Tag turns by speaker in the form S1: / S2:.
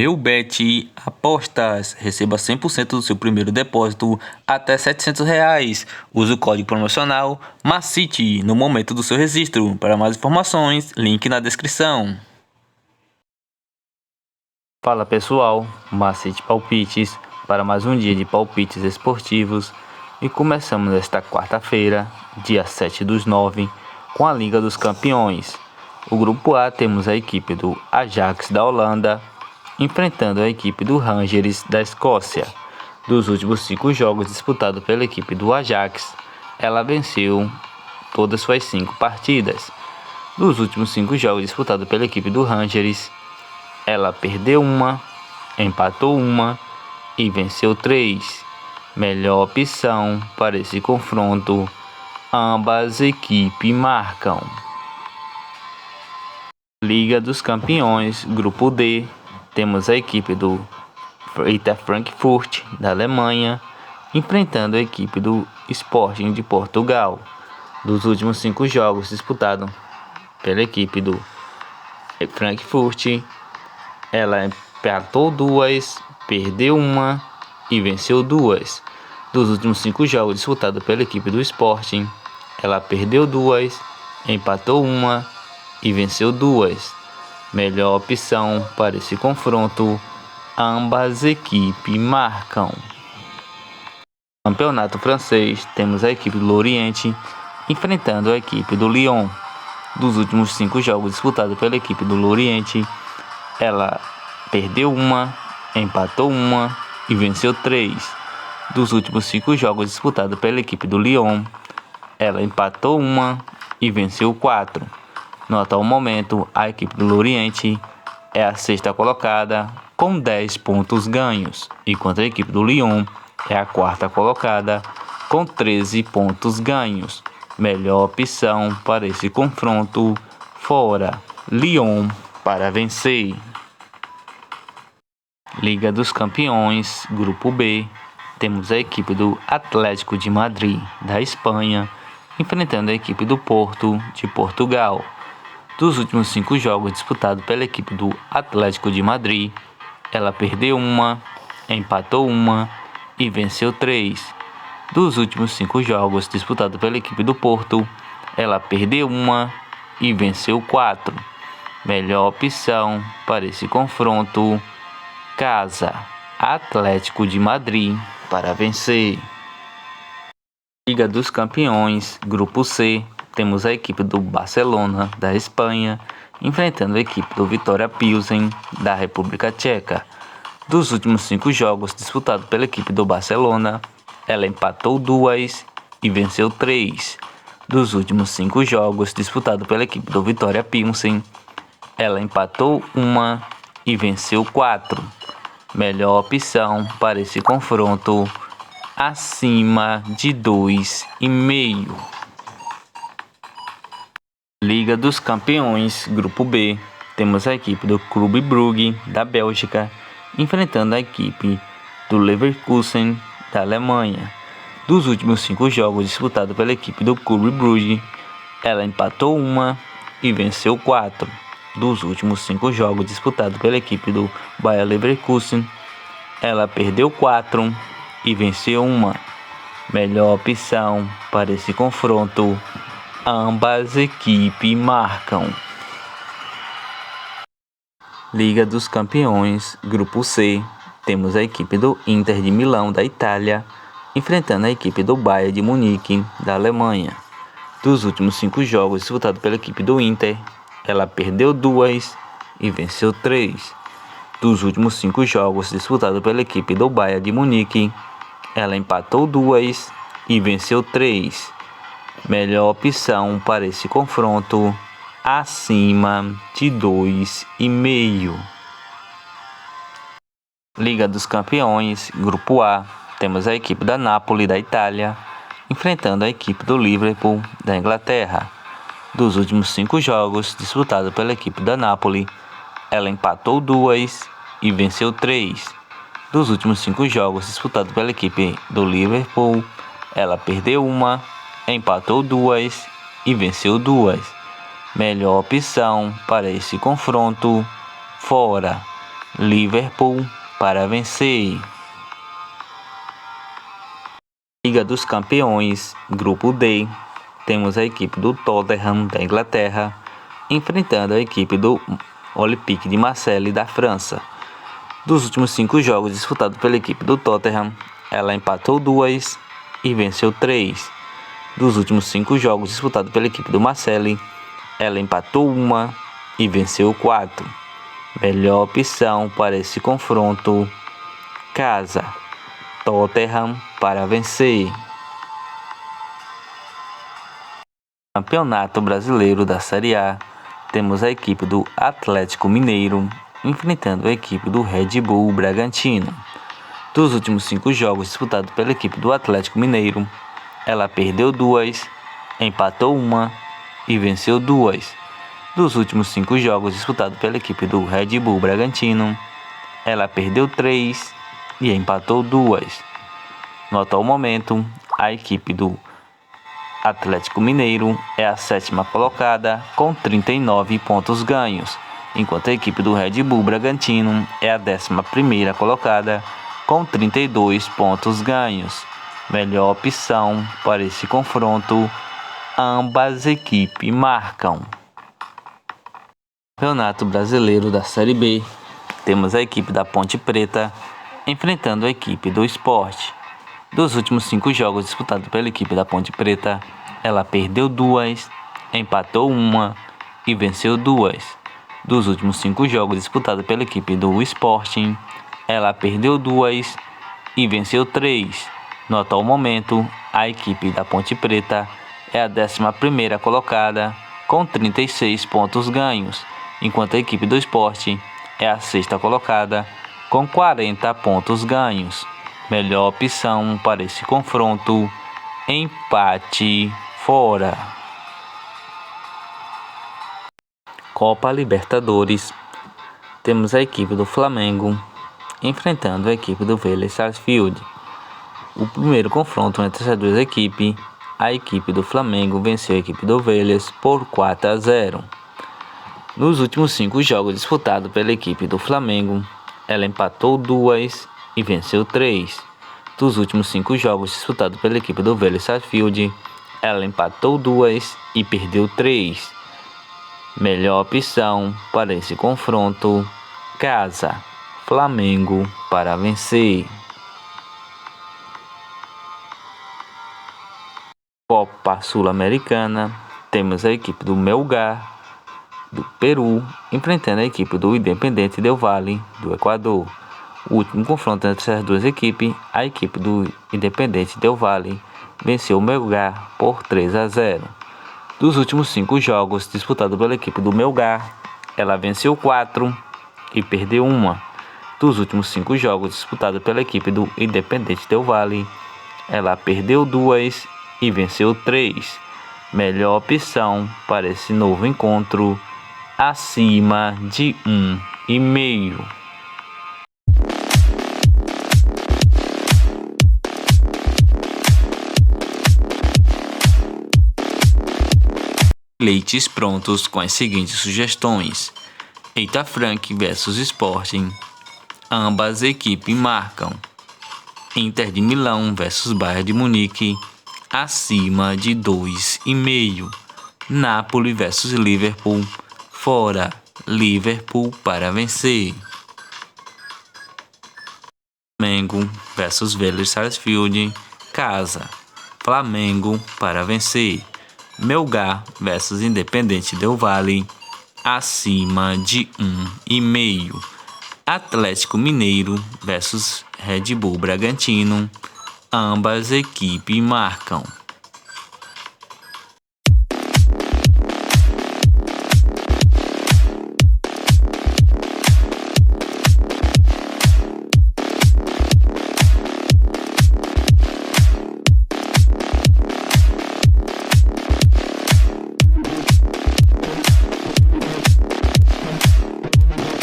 S1: Meu Bet Apostas. Receba 100% do seu primeiro depósito até R$ 700. Use o código promocional MACITE no momento do seu registro. Para mais informações, link na descrição. Fala pessoal, Macite Palpites para mais um dia de palpites esportivos. E começamos esta quarta-feira, dia 7/9, com a Liga dos Campeões. O grupo A temos a equipe do Ajax da Holanda enfrentando a equipe do Rangers da Escócia. Dos últimos 5 jogos disputados pela equipe do Ajax, ela venceu todas suas 5 partidas. Dos últimos 5 jogos disputados pela equipe do Rangers, ela perdeu uma, empatou uma e venceu 3. Melhor opção para esse confronto, ambas equipes marcam. Liga dos Campeões, grupo D, temos a equipe do Eintracht Frankfurt da Alemanha enfrentando a equipe do Sporting de Portugal. Dos últimos 5 jogos disputados pela equipe do Frankfurt, ela empatou 2, perdeu uma e venceu 2. Dos últimos 5 jogos disputados pela equipe do Sporting, ela perdeu 2, empatou uma e venceu 2. Melhor opção para esse confronto, ambas equipes marcam. Campeonato francês, temos a equipe do Lorient enfrentando a equipe do Lyon. Dos últimos 5 jogos disputados pela equipe do Lorient, ela perdeu uma, empatou uma e venceu 3. Dos últimos 5 jogos disputados pela equipe do Lyon, ela empatou uma e venceu 4. No atual momento, a equipe do Lorient é a 6ª colocada com 10 pontos ganhos, enquanto a equipe do Lyon é a 4ª colocada com 13 pontos ganhos. Melhor opção para esse confronto, fora Lyon para vencer. Liga dos Campeões, grupo B, temos a equipe do Atlético de Madrid da Espanha enfrentando a equipe do Porto de Portugal. Dos últimos 5 jogos disputados pela equipe do Atlético de Madrid, ela perdeu uma, empatou uma e venceu 3. Dos últimos 5 jogos disputados pela equipe do Porto, ela perdeu uma e venceu 4. Melhor opção para esse confronto, casa Atlético de Madrid para vencer. Liga dos Campeões, grupo C, temos a equipe do Barcelona da Espanha enfrentando a equipe do Vitória Pilsen da República Tcheca. Dos últimos 5 jogos disputados pela equipe do Barcelona, ela empatou 2 e venceu 3. Dos últimos 5 jogos disputados pela equipe do Vitória Pilsen, ela empatou uma e venceu 4. Melhor opção para esse confronto, acima de 2,5. Liga dos Campeões, grupo B, temos a equipe do Clube Brugge da Bélgica enfrentando a equipe do Leverkusen da Alemanha. Dos últimos 5 jogos disputados pela equipe do Clube Brugge, ela empatou uma e venceu 4. Dos últimos 5 jogos disputados pela equipe do Bayer Leverkusen, ela perdeu 4 e venceu uma. Melhor opção para esse confronto, ambas equipes marcam. Liga dos Campeões, grupo C, temos a equipe do Inter de Milão da Itália enfrentando a equipe do Bayern de Munique da Alemanha. Dos últimos 5 jogos disputados pela equipe do Inter, ela perdeu 2 e venceu 3. Dos últimos 5 jogos disputados pela equipe do Bayern de Munique, ela empatou 2 e venceu 3. Melhor opção para esse confronto, acima de 2,5. Liga dos Campeões, grupo A, temos a equipe da Napoli da Itália enfrentando a equipe do Liverpool da Inglaterra. Dos últimos 5 jogos disputados pela equipe da Napoli, ela empatou 2 e venceu 3. Dos últimos 5 jogos disputados pela equipe do Liverpool, ela perdeu uma, empatou 2 e venceu 2. Melhor opção para esse confronto, fora Liverpool para vencer. Liga dos Campeões, Grupo D, temos a equipe do Tottenham da Inglaterra enfrentando a equipe do Olympique de Marseille da França. Dos últimos 5 jogos disputados pela equipe do Tottenham, ela empatou 2 e venceu 3. Dos últimos 5 jogos disputados pela equipe do Marseille, ela empatou 1 e venceu 4. Melhor opção para esse confronto: casa. Tottenham para vencer. Campeonato Brasileiro da Série A, temos a equipe do Atlético Mineiro enfrentando a equipe do Red Bull Bragantino. Dos últimos 5 jogos disputados pela equipe do Atlético Mineiro, ela perdeu 2, empatou 1 e venceu 2. Dos últimos 5 jogos disputados pela equipe do Red Bull Bragantino, ela perdeu 3 e empatou 2. No atual momento, a equipe do Atlético Mineiro é a 7ª colocada com 39 pontos ganhos, enquanto a equipe do Red Bull Bragantino é a 11ª colocada com 32 pontos ganhos. Melhor opção para esse confronto: ambas equipes marcam. Campeonato Brasileiro da Série B, temos a equipe da Ponte Preta enfrentando a equipe do Sport. Dos últimos 5 jogos disputados pela equipe da Ponte Preta, ela perdeu 2, empatou 1 e venceu 2. Dos últimos 5 jogos disputados pela equipe do Sporting, ela perdeu 2 e venceu 3. No atual momento, a equipe da Ponte Preta é a 11ª colocada com 36 pontos ganhos, enquanto a equipe do Sport é a 6ª colocada com 40 pontos ganhos. Melhor opção para esse confronto: empate fora. Copa Libertadores, temos a equipe do Flamengo enfrentando a equipe do Vélez Sarsfield. O primeiro confronto entre essas duas equipes, a equipe do Flamengo venceu a equipe do Vélez por 4-0. Nos últimos 5 jogos disputados pela equipe do Flamengo, ela empatou 2 e venceu 3. Dos últimos 5 jogos disputados pela equipe do Vélez Sarsfield, ela empatou 2 e perdeu 3. Melhor opção para esse confronto: casa. Flamengo para vencer. Copa Sul-Americana, temos a equipe do Melgar do Peru enfrentando a equipe do Independiente del Valle do Equador. O último confronto entre essas duas equipes, a equipe do Independiente del Valle venceu o Melgar por 3-0. Dos últimos 5 jogos disputados pela equipe do Melgar, ela venceu 4 e perdeu 1. Dos últimos 5 jogos disputados pela equipe do Independiente del Valle, ela perdeu 2 e venceu 3. Melhor opção para esse novo encontro: acima de 1,5. Leites prontos com as seguintes sugestões: Eita Frank vs Sporting, ambas equipes marcam. Inter de Milão vs Bayern de Munique, acima de 2,5. Napoli vs Liverpool, fora. Liverpool para vencer. Flamengo vs Vélez Sarsfield, casa. Flamengo para vencer. Melgar vs Independiente del Valle, acima de 1,5. Atlético Mineiro vs Red Bull Bragantino, ambas equipes marcam.